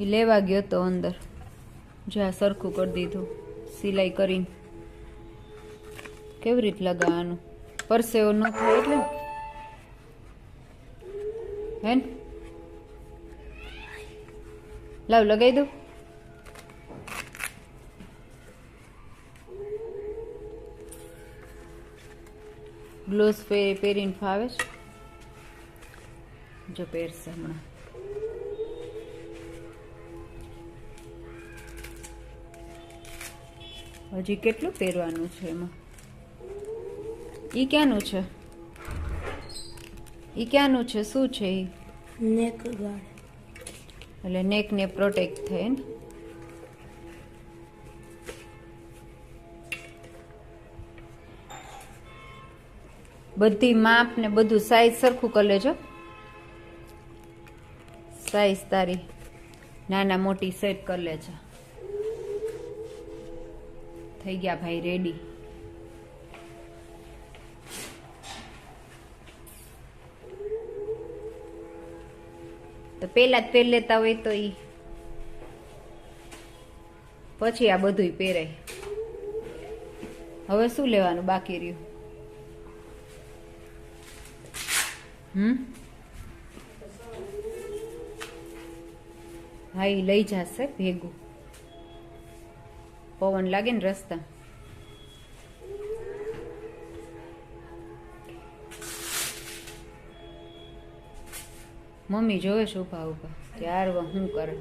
એ લેવા ગયો તો અંદર, જ્યાં સરખું કરી દીધું સિલાઈ કરીને. કેવી રીત લગાવવાનું? પરસેવો ન થાય એટલે હે ને? લાવ લગાવી દઉં. ગ્લોવ્સ પહેરીને ફાવે છે? જો પહેરશે હમણાં. હજી કેટલું પહેરવાનું છે એમાં? ઈ ક્યાંનું છે? ઈ ક્યાંનું છે? શું છે ઈ? નેક ગાર્ડ. એટલે નેકને પ્રોટેક્ટ થાય ને. બધી માપ ને બધું સાઈઝ સરખું કરી લેજો. સાઈઝ તારી નાના મોટી સેટ કરી લેજો. થઈ ગયા ભાઈ રેડી. તો પેલા જ પહેરી લેતા હોય તો ઈ પછી આ બધું પહેરાય. હવે શું લેવાનું બાકી રહ્યું? હા એ લઈ જશે ભેગું. પવન લાગે ને રસ્તા. મમ્મી જોવે છે ઉભા ઉભા ત્યાર શું કરે.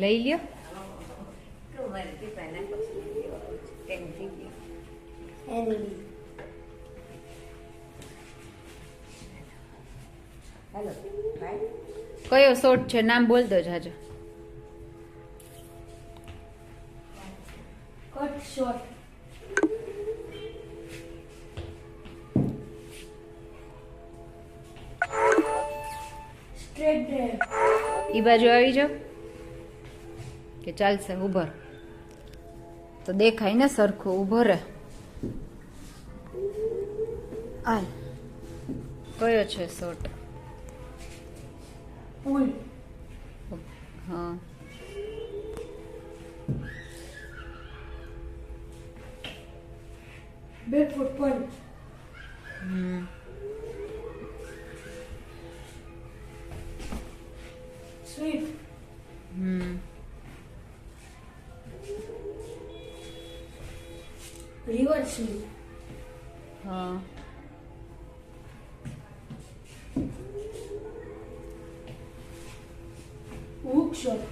લઈ લ્યો. કયો શોટ છે? નામ બોલ દો જાજો. Cut shot. Straight drive. ઈ બાજુ આવી જાવ કે ચાલશે? ઉભર તો દેખાય ને સરખું. ઉભો રે. આ કયો છે શોટ? પુલ. હા back foot punch. Sweep. Reverse sweep. હા હુક શોટ.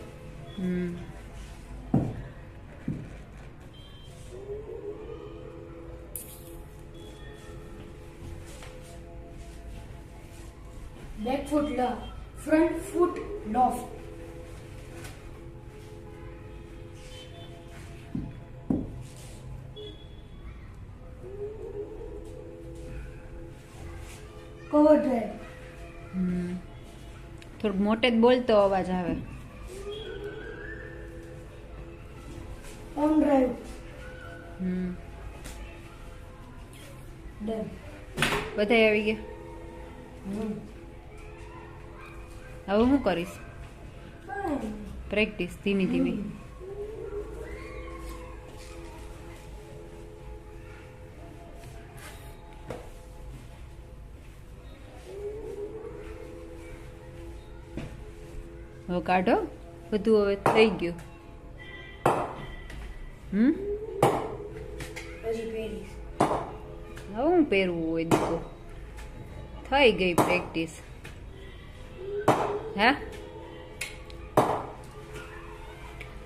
બેક ફૂટ લા. Front foot loft. Cover drive. થોડુંક મોટે જ બોલતો અવાજ આવે. On drive. ડન. બધા આવી ગયા. હવે હું કરીશ પ્રેક્ટિસ ધીમી ધીમી. હવે કાઢો બધું. હવે થઈ ગયું. પછી પેરીસ. હવે હું પહેરવું હોય દીકો. થઈ ગઈ પ્રેક્ટિસ. હે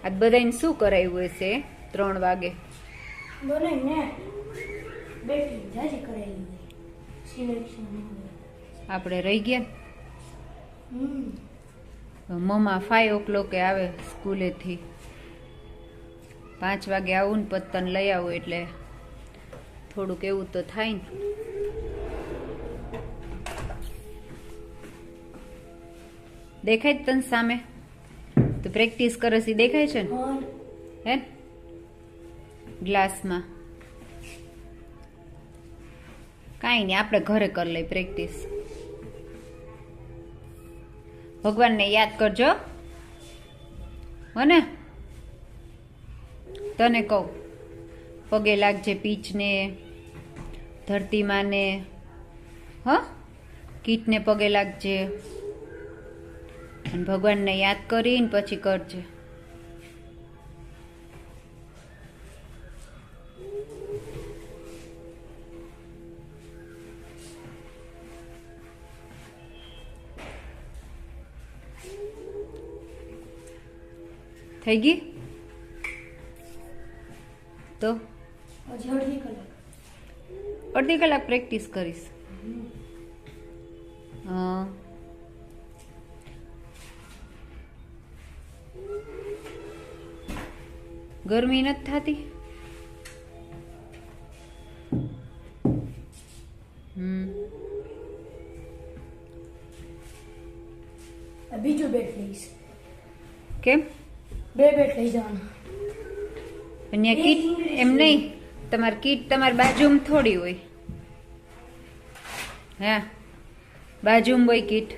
આજ બધાને શું કરાવ્યું હશે? 3 વાગે બોલે ને બેટી જાજી કરેલી સિલેક્શન. આપણે રહી ગયા. મમ્મા 5 o'clock આવે સ્કૂલેથી. 5 વાગે આવું ને પત્તન લઈ આવું એટલે થોડુંક એવું તો થાય ને. દેખાય જ તને સામે? તો પ્રેક્ટિસ કરે છે દેખાય છે ને? હે ગ્લાસમાં કાંઈ નહીં, આપણે ઘરે કરી લઈ પ્રેક્ટિસ. ભગવાનને યાદ કરજો હો ને. તને કહું પગે લાગજે પીચને, ધરતીમાને, હ કીટને પગે લાગજે અને ભગવાનને યાદ કરીને પછી કરજે. થઈ ગઈ તો હજી અડધી કલાક. અડધી કલાક પ્રેક્ટિસ કરીશ. હા ગરમી નથી થતી? બીજું બેટ લઈશ. કેમ? બે બેટ લઈ જવાના. અહીંયા કીટ એમ નહીં, તમારી કીટ તમારી બાજુમાં થોડી હોય. હા બાજુમાં હોય કીટ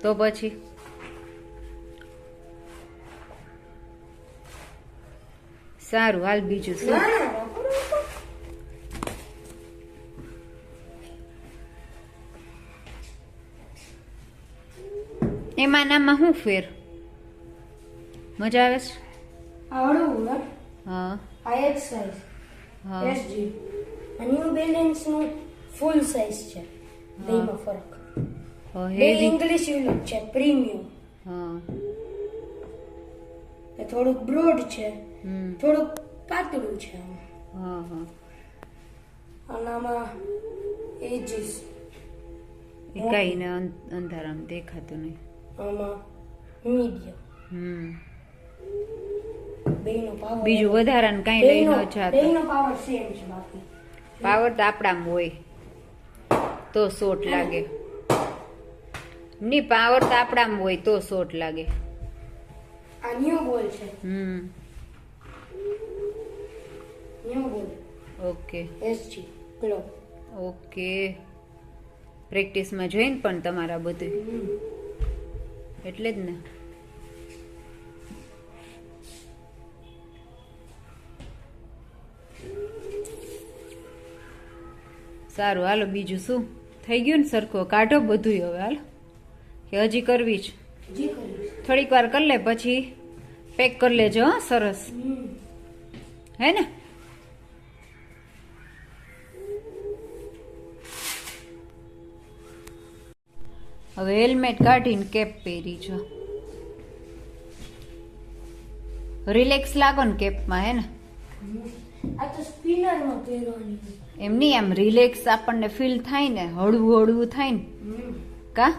તો પછી સારું હાલ બીજું શું. એમાં નામાં શું ફેર? મજા આવે છે? આવડું ને હા આ એક સાઈઝ હા એસજી ન્યુ બેલેન્સ નું ફૂલ સાઈઝ છે. બેમાં ફરક. બે હેવી. ઇંગ્લિશ યુનિટ છે પ્રીમિયમ. હા એ થોડુંક બ્રોડ છે, હમ થોડુંક પાતળું છે. હા હા અને આમાં એજીસ, એ કઈ ને અંધારામાં દેખાતું નહીં. આમાં મીડિયમ. હમ બેનો પાવર બીજું વધારાનું કાંઈ લઈ ન જાતો. બેનો પાવર સેમ છે. બાકી પાવર તો આપણામાં હોય તો શોટ લાગે. ની પાવર તો આપણામાં હોય તો શોટ લાગે. આ ન્યુ બોલ છે. ન્યુ બોલ ઓકે એસજી ગ્લો. ઓકે પ્રેક્ટિસમાં જોઈને પણ તમારા બધું એટલે જ ને. સારું હાલો બીજું શું થઈ ગયું ને સરખો કાઢો બધું હવે હાલ કે હજી કરવી જ? જી કરીશ. થોડીક વાર કરી લે પછી પેક કરી લેજો. હા સરસ હે ને. હવે હેલ્મેટ કાઢીને કેપ પહેરી છો. રિલેક્સ લાગો ને કેપમાં હે ને. આ તો સ્પિનરમાં પહેરવાની. એમ નહીં એમ રિલેક્સ આપણને ફીલ થાય ને, હળવું હળવું થાય ને કા.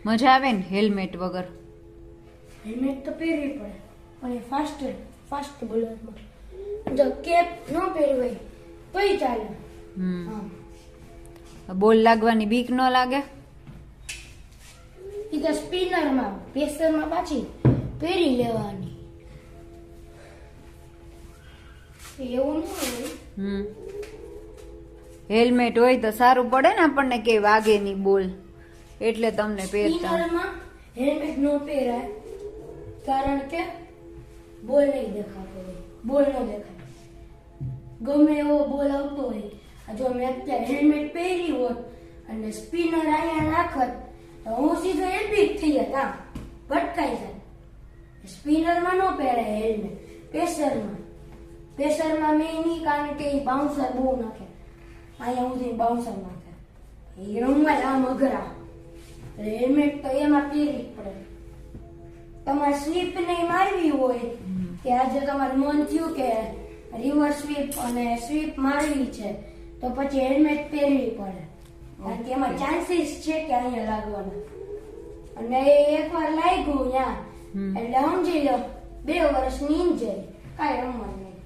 મજા આવે ને હેલ્મેટ વગર. હેલ્મેટ તો પહેરવી પડે પણ એ ફાસ્ટ બોલરમાં. જો કેપ ન પહેરવાય તોય ચાલે. હા બોલ લાગવાની બીક ન લાગે? એ તો સ્પિનરમાં પેસરમાં પાછી પહેરી લેવાની. એવું ન હોય. હેલ્મેટ હોય તો સારું પડે ને આપણને, કે વાગે નહીં બોલ એટલે તમને પહેરતા. સ્પિનરમાં હેલ્મેટ ન પહેરાય કારણ કે બોલ નહીં દેખાતો હોય. બોલ ન દેખાય. ગમે એવો બોલ આવતો હોય. જો મેં અત્યારે હેલ્મેટ પહેરી હોત અને સ્પિનર અહીંયા નાખત તો હું સીધો એલ્બી થઈ જાત. હા ભટકાઈ જાય. સ્પિનરમાં ન પહેરાય હેલ્મેટ. પેસરમાં મેં નહીં કારણ કે એ બાઉન્સર બહુ નાખે. અહીંયા સુધી બાઉન્સર નાખે. એ રમવા આમ અઘરા. હેલ્મેટ તો એમાં પહેરવી જ પડે. તમારે સ્લીપ નહીં મારવી હોય કે આજે તમારું મન થયું કે રિવર્સ સ્વીપ અને સ્વીપ મારવી છે તો પછી હેલ્મેટ પહેરવી પડે. કારણ કે એમાં ચાન્સીસ છે કે અહીંયા લાગવાના. અને એકવાર લાગ્યું ત્યાં એટલે સમજી લો 2 વર્ષ નીંજાય. કાંઈ રમવાનું નહીં.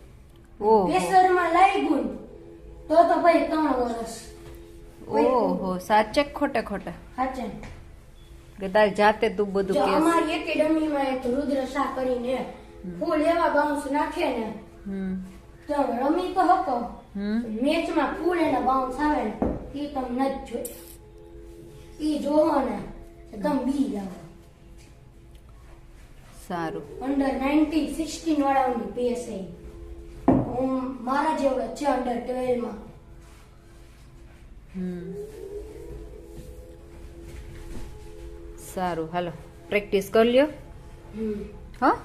પ્રેશરમાં લાગ્યું તો ભાઈ 3 વર્ષ. ઓહો સાચે ખોટે ખોટે સાચે કે તારી જાતે તું બધું જો કે. અમારી એકેડમીમાં એક રુદ્ર શાહ કરીને ફૂલ એવા બાઉન્સ નાખે ને તમે રમી તો હકો હમ મેચમાં ફૂલ એના બાઉન્સ આવે ને એ તમે નથી જોઈ એ જોવો ને તો તમે બી જાઓ. સારું. અંડર 19 16 વાળાઓની PSI હું મારા જેવડો છે અંડર 12 માં. હમ સારું, હાલો પ્રેક્ટિસ કરી લ્યો. હમ હા.